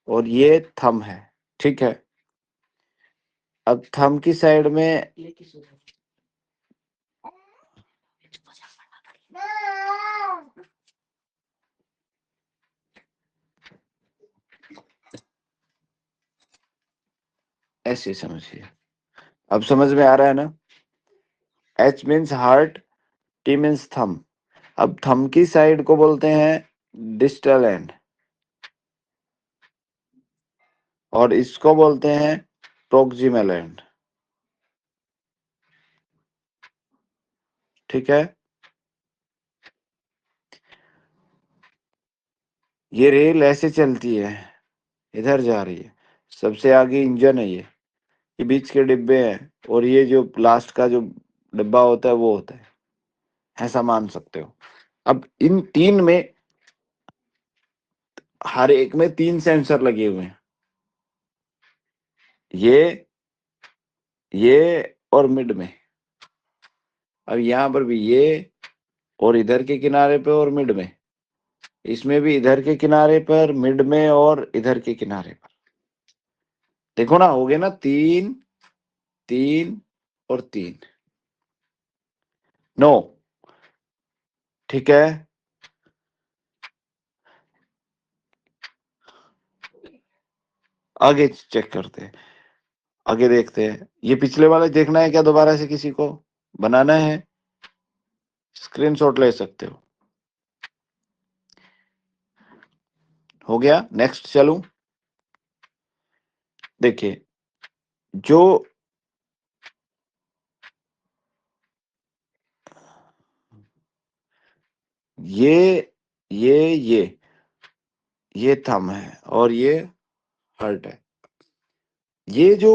और ये थंब है, ठीक है। अब थंब की साइड में ऐसे समझिए। अब समझ में आ रहा है ना? H means heart, T means thumb. अब थंब की साइड को बोलते हैं डिस्टल एंड, और इसको बोलते हैं प्रोक्सिमल एंड, ठीक है। ये रेल ऐसे चलती है, इधर जा रही है, सबसे आगे इंजन है, ये बीच के डिब्बे हैं, और ये जो लास्ट का जो डिब्बा होता है वो होता है, ऐसा मान सकते हो। अब इन तीन में, हर एक में 3 सेंसर लगे हुए हैं, ये और मिड में। अब यहाँ पर भी ये, और इधर के किनारे पे और मिड में, इसमें भी इधर के किनारे पर, मिड में, और इधर के किनारे पर। देखो ना, हो गए ना 3 3 और 3, 9, ठीक है। आगे चेक करते हैं, आगे देखते हैं। ये पिछले वाला देखना है क्या दोबारा से? किसी को बनाना है, स्क्रीनशॉट ले सकते हो गया। नेक्स्ट चलूं? देखिए, जो ये थंब है और ये हार्ट है। ये जो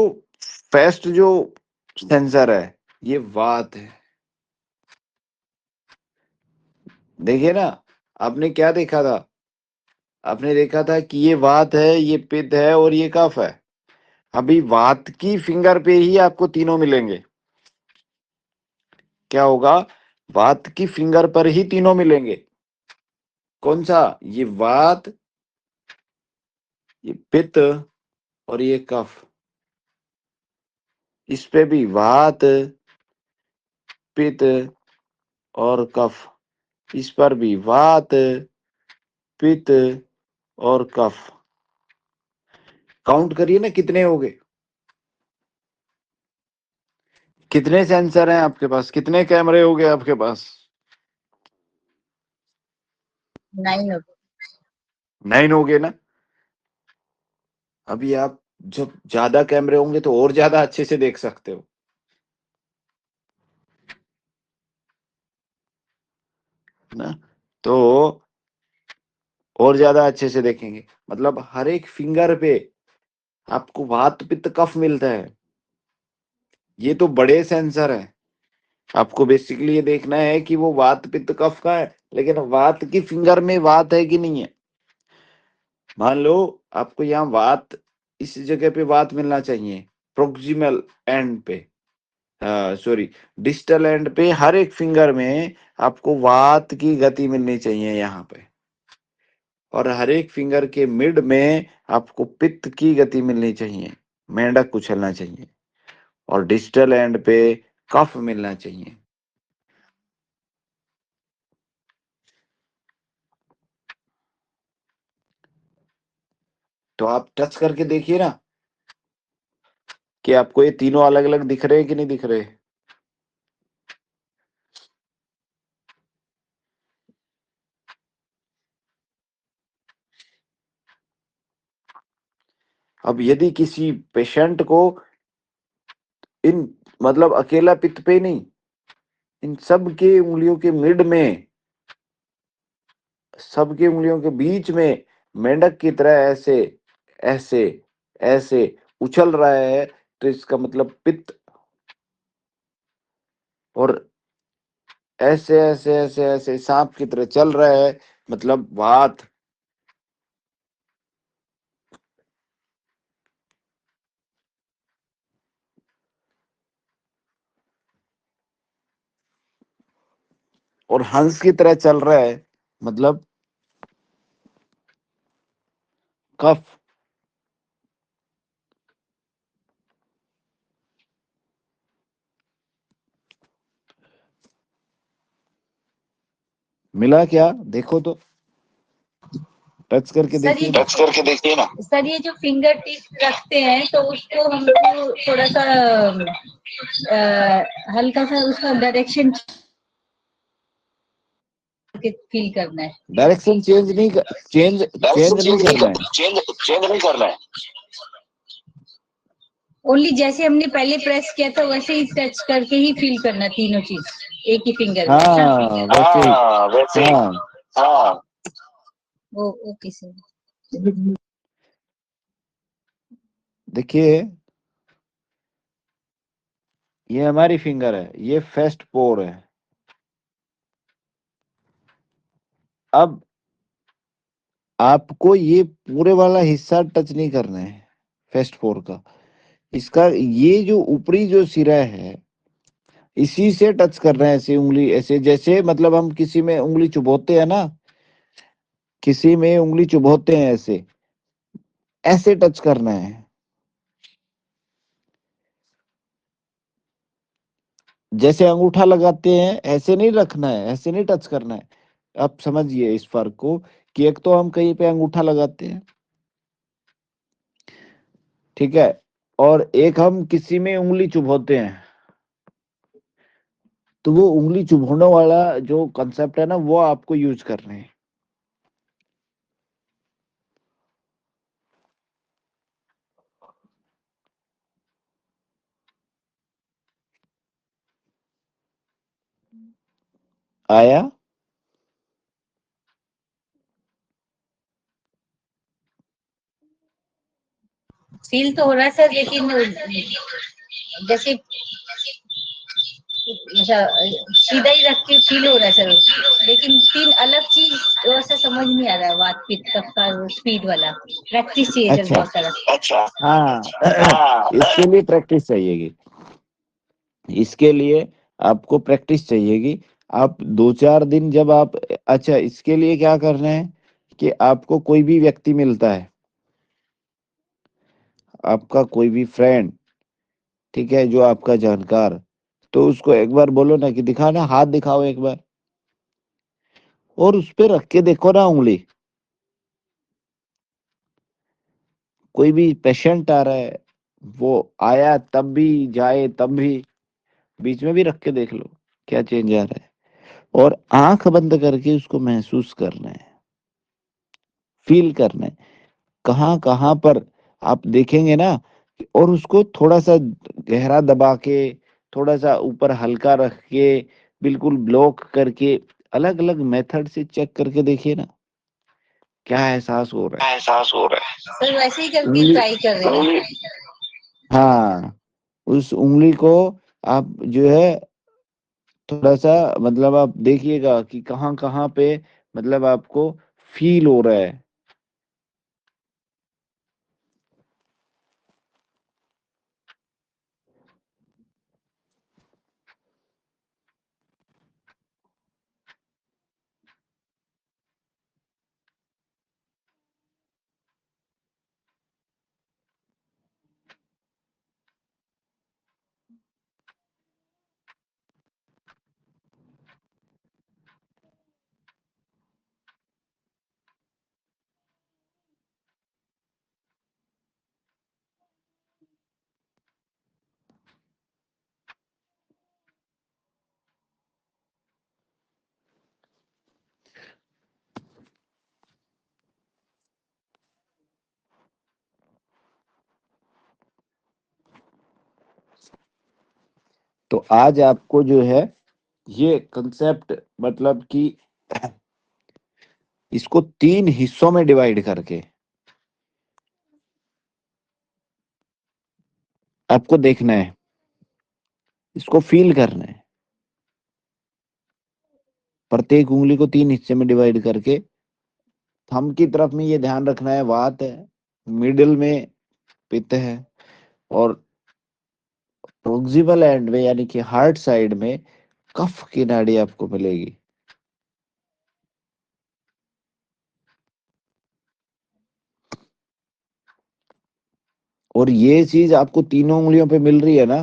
फर्स्ट जो सेंसर है, ये वात है। देखिए ना, आपने क्या देखा था? आपने देखा था कि ये वात है, ये पित्त है, और ये कफ है। अभी वात की फिंगर पे ही आपको तीनों मिलेंगे। क्या होगा? वात की फिंगर पर ही तीनों मिलेंगे। कौन सा? ये वात, ये पित्त, और ये कफ। इस पे भी वात, पित्त और कफ। इस पर भी वात, पित्त और कफ। काउंट करिए ना, कितने हो गए? कितने सेंसर हैं आपके पास? कितने कैमरे हो गए आपके पास? 9 हो गए। 9 हो गए ना। अभी आप जब ज्यादा कैमरे होंगे तो और ज्यादा अच्छे से देख सकते हो ना। तो और ज्यादा अच्छे से देखेंगे, मतलब हर एक फिंगर पे आपको वात पित्त कफ मिलता है। ये तो बड़े सेंसर है। आपको बेसिकली ये देखना है कि वो वात पित्त कफ का है, लेकिन वात की फिंगर में वात है कि नहीं है। मान लो आपको यहाँ वात, इस जगह पे वात मिलना चाहिए, प्रोक्सिमल एंड पे, सॉरी, डिस्टल एंड पे हर एक फिंगर में आपको वात की गति मिलनी चाहिए यहाँ पे, और हर एक फिंगर के मिड में आपको पित्त की गति मिलनी चाहिए, मेंढक उछलना चाहिए, और डिस्टल एंड पे कफ मिलना चाहिए। तो आप टच करके देखिए ना कि आपको ये तीनों अलग अलग दिख रहे हैं कि नहीं दिख रहे। अब यदि किसी पेशेंट को इन मतलब अकेला पित्त पे नहीं, इन सब के उंगलियों के मिड में, सबके उंगलियों के बीच में मेंढक की तरह ऐसे ऐसे ऐसे उछल रहा है, तो इसका मतलब पित्त, और ऐसे ऐसे ऐसे ऐसे सांप की तरह चल रहा है मतलब वात। और हंस की तरह चल रहा है मतलब कफ। मिला क्या? देखो तो, टच करके सर देखिए ये ना। टच करके देखिए ना। सर ये जो फिंगर टिप रखते हैं तो उसको हमको थोड़ा सा हल्का सा उसका डायरेक्शन फील करना है। डायरेक्शन चेंज नहीं चेंज नहीं करना है। चेंज नहीं करना है। ओनली जैसे हमने पहले प्रेस किया था वैसे ही टच करके ही फील करना तीनों चीज एक ही फिंगर में। हाँ वैसे ही। वैसे ही। हाँ हाँ वो ओके सर। देखिए, ये हमारी फिंगर है, ये फेस्ट पोर है। अब आपको ये पूरे वाला हिस्सा टच नहीं करना है फेस्ट फोर का। इसका ये जो ऊपरी जो सिरा है, इसी से टच करना है, ऐसे उंगली ऐसे, जैसे मतलब हम किसी में उंगली चुभोते हैं ना, किसी में उंगली चुभोते हैं ऐसे, ऐसे टच करना है। जैसे अंगूठा लगाते हैं ऐसे नहीं रखना है, ऐसे नहीं टच करना है। आप समझिए इस फर्क को, कि एक तो हम कहीं पे अंगूठा लगाते हैं, ठीक है, और एक हम किसी में उंगली चुभोते हैं। तो वो उंगली चुभोने वाला जो कंसेप्ट है ना, वो आपको यूज करना है। आया? फील तो हो रहा है सर, लेकिन जैसे सीधा ही रख के फील हो रहा है सर, लेकिन तीन अलग चीज वैसा समझ नहीं आ रहा है। बात पिट का स्पीड वाला प्रैक्टिस चाहिए सर अच्छा बहुत सारा। अच्छा हाँ हाँ इसके लिए प्रैक्टिस चाहिएगी, इसके लिए आपको प्रैक्टिस चाहिएगी। आप 2-4 दिन जब आप, अच्छा इसके लिए क्या करना है कि आपको कोई भी व्यक्ति मिलता है, आपका कोई भी फ्रेंड, ठीक है, जो आपका जानकार, तो उसको एक बार बोलो ना कि दिखाना, हाथ दिखाओ एक बार, और उस पे रख के देखो ना उंगली। कोई भी पेशेंट आ रहा है, वो आया तब भी, जाए तब भी, बीच में भी रख के देख लो क्या चेंज आ रहा है, और आंख बंद करके उसको महसूस करना है, फील करना है, कहाँ कहाँ पर आप देखेंगे ना। और उसको थोड़ा सा गहरा दबा के, थोड़ा सा ऊपर हल्का रख के, बिल्कुल ब्लॉक करके, अलग अलग मेथड से चेक करके देखिए ना क्या एहसास हो रहा है। एहसास हो रहा है सर, वैसे ही करके उंगली, ट्राई कर रहे हैं। हाँ, उस उंगली को आप जो है थोड़ा सा मतलब आप देखिएगा कि कहाँ कहाँ पे मतलब आपको फील हो रहा है। आज आपको जो है ये कंसेप्ट मतलब कि इसको 3 हिस्सों में डिवाइड करके आपको देखना है, इसको फील करना है। प्रत्येक उंगली को 3 हिस्से में डिवाइड करके थंब की तरफ में ये ध्यान रखना है वात है, मिडिल में पित्त है, और प्रोक्सिमल एंड में यानी कि हार्ट साइड में कफ की नाड़ी आपको मिलेगी। और ये चीज आपको तीनों उंगलियों पे मिल रही है ना,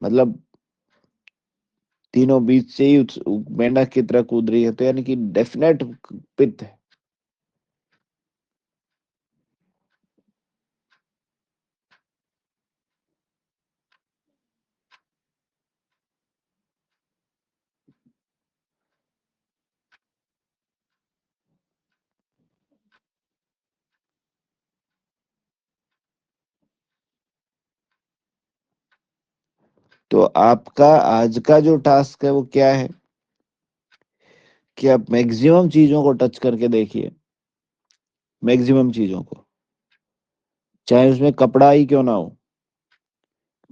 मतलब तीनों बीच से ही मेंढक की तरह कूद रही है, तो यानी कि डेफिनेट पित्त है। तो आपका आज का जो टास्क है वो क्या है कि आप मैक्सिमम चीजों को टच करके देखिए, मैक्सिमम चीजों को, चाहे उसमें कपड़ा ही क्यों ना हो,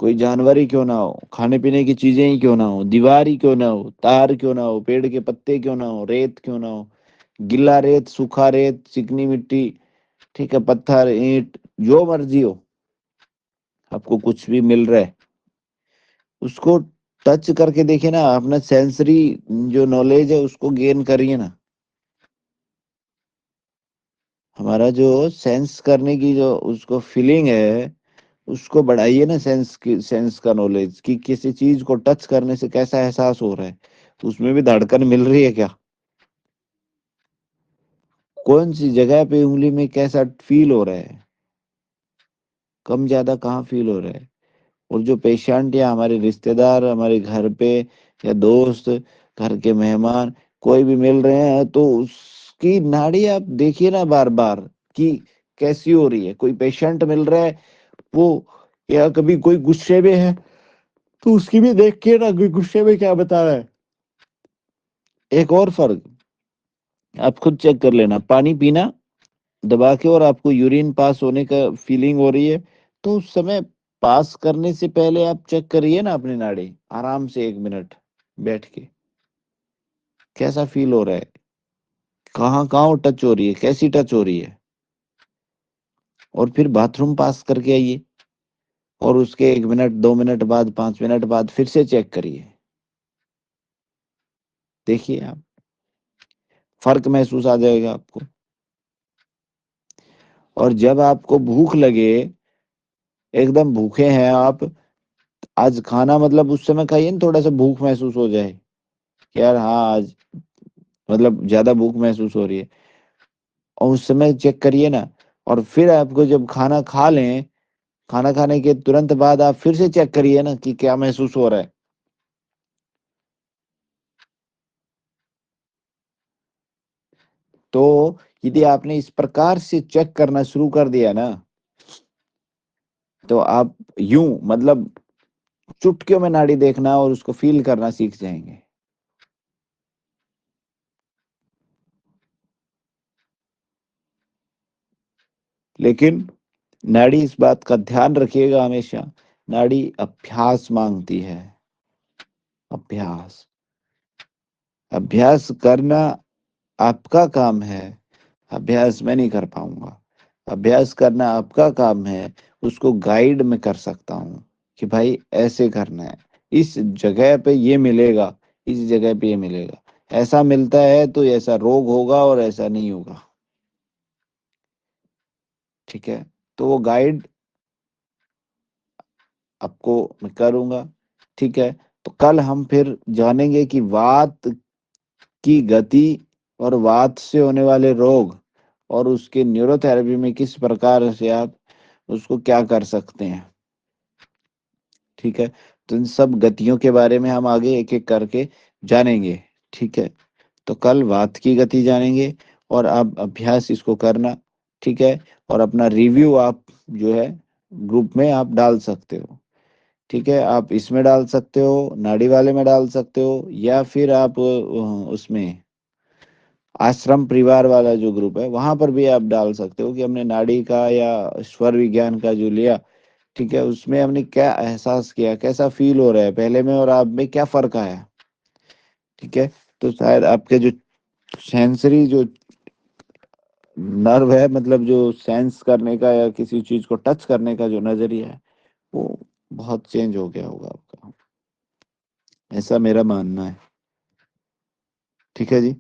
कोई जानवर ही क्यों ना हो, खाने पीने की चीजें ही क्यों ना हो, दीवार ही क्यों ना हो, तार क्यों ना हो, पेड़ के पत्ते क्यों ना हो, रेत क्यों ना हो, गिल्ला रेत, सूखा रेत, चिकनी मिट्टी, ठीक है, पत्थर, ईंट, जो मर्जी हो, आपको कुछ भी मिल रहा है उसको टच करके देखिए ना, अपना सेंसरी जो नॉलेज है उसको गेन करिए ना। हमारा जो सेंस करने की जो उसको फीलिंग है उसको बढ़ाइए ना, सेंस का नॉलेज कि किसी चीज को टच करने से कैसा एहसास हो रहा है, उसमें भी धड़कन मिल रही है क्या, कौन सी जगह पे उंगली में कैसा फील हो रहा है, कम ज्यादा कहाँ फील हो रहा है। और जो पेशेंट या हमारे रिश्तेदार हमारे घर पे या दोस्त, घर के मेहमान कोई भी मिल रहे हैं तो उसकी नाड़ी आप देखिए ना बार बार कि कैसी हो रही है। कोई पेशेंट मिल रहा है वो, या कभी कोई गुस्से में है तो उसकी भी देख के ना कोई गुस्से में क्या बता रहा है। एक और फर्क आप खुद चेक कर लेना, पानी पीना दबा के और आपको यूरिन पास होने का फीलिंग हो रही है तो उस समय पास करने से पहले आप चेक करिए ना अपनी नाड़ी आराम से 1 मिनट बैठ के, कैसा फील हो रहा है, कहाँ कहाँ टच हो रही है, कैसी टच हो रही है। और फिर बाथरूम पास करके आइए और उसके 1 मिनट 2 मिनट बाद 5 मिनट बाद फिर से चेक करिए, देखिए आप फर्क महसूस आ जाएगा आपको। और जब आपको भूख लगे, एकदम भूखे हैं आप, आज खाना मतलब उस समय खाइए ना, थोड़ा सा भूख महसूस हो जाए कि यार हाँ आज मतलब ज्यादा भूख महसूस हो रही है, और उस समय चेक करिए ना। और फिर आपको जब खाना खा लें, खाना खाने के तुरंत बाद आप फिर से चेक करिए ना कि क्या महसूस हो रहा है। तो यदि आपने इस प्रकार से चेक करना शुरू कर दिया ना, तो आप यूं मतलब चुटकियों में नाड़ी देखना और उसको फील करना सीख जाएंगे। लेकिन नाड़ी इस बात का ध्यान रखिएगा हमेशा, नाड़ी अभ्यास मांगती है, अभ्यास, अभ्यास करना आपका काम है, अभ्यास मैं नहीं कर पाऊंगा। अभ्यास करना आपका काम है, उसको गाइड में कर सकता हूँ कि भाई ऐसे करना है, इस जगह पे ये मिलेगा, इस जगह पे ये मिलेगा, ऐसा मिलता है तो ऐसा रोग होगा और ऐसा नहीं होगा। ठीक है, तो वो गाइड आपको मैं करूंगा। ठीक है, तो कल हम फिर जानेंगे कि वात की गति और वात से होने वाले रोग और उसके न्यूरोथेरेपी में किस प्रकार से आप उसको क्या कर सकते हैं। ठीक है, तो इन सब गतियों के बारे में हम आगे एक एक करके जानेंगे। ठीक है, तो कल वात की गति जानेंगे और आप अभ्यास इसको करना। ठीक है, और अपना रिव्यू आप जो है ग्रुप में आप डाल सकते हो ठीक है, आप इसमें डाल सकते हो, नाड़ी वाले में डाल सकते हो, या फिर आप उसमें आश्रम परिवार वाला जो ग्रुप है वहां पर भी आप डाल सकते हो कि हमने नाड़ी का या स्वर विज्ञान का जो लिया, ठीक है, उसमें हमने क्या एहसास किया, कैसा फील हो रहा है पहले में और आप में क्या फर्क आया। ठीक है, तो शायद आपके जो सेंसरी जो नर्व है, मतलब जो सेंस करने का या किसी चीज को टच करने का जो नजरिया है, वो बहुत चेंज हो गया होगा आपका, ऐसा मेरा मानना है। ठीक है जी।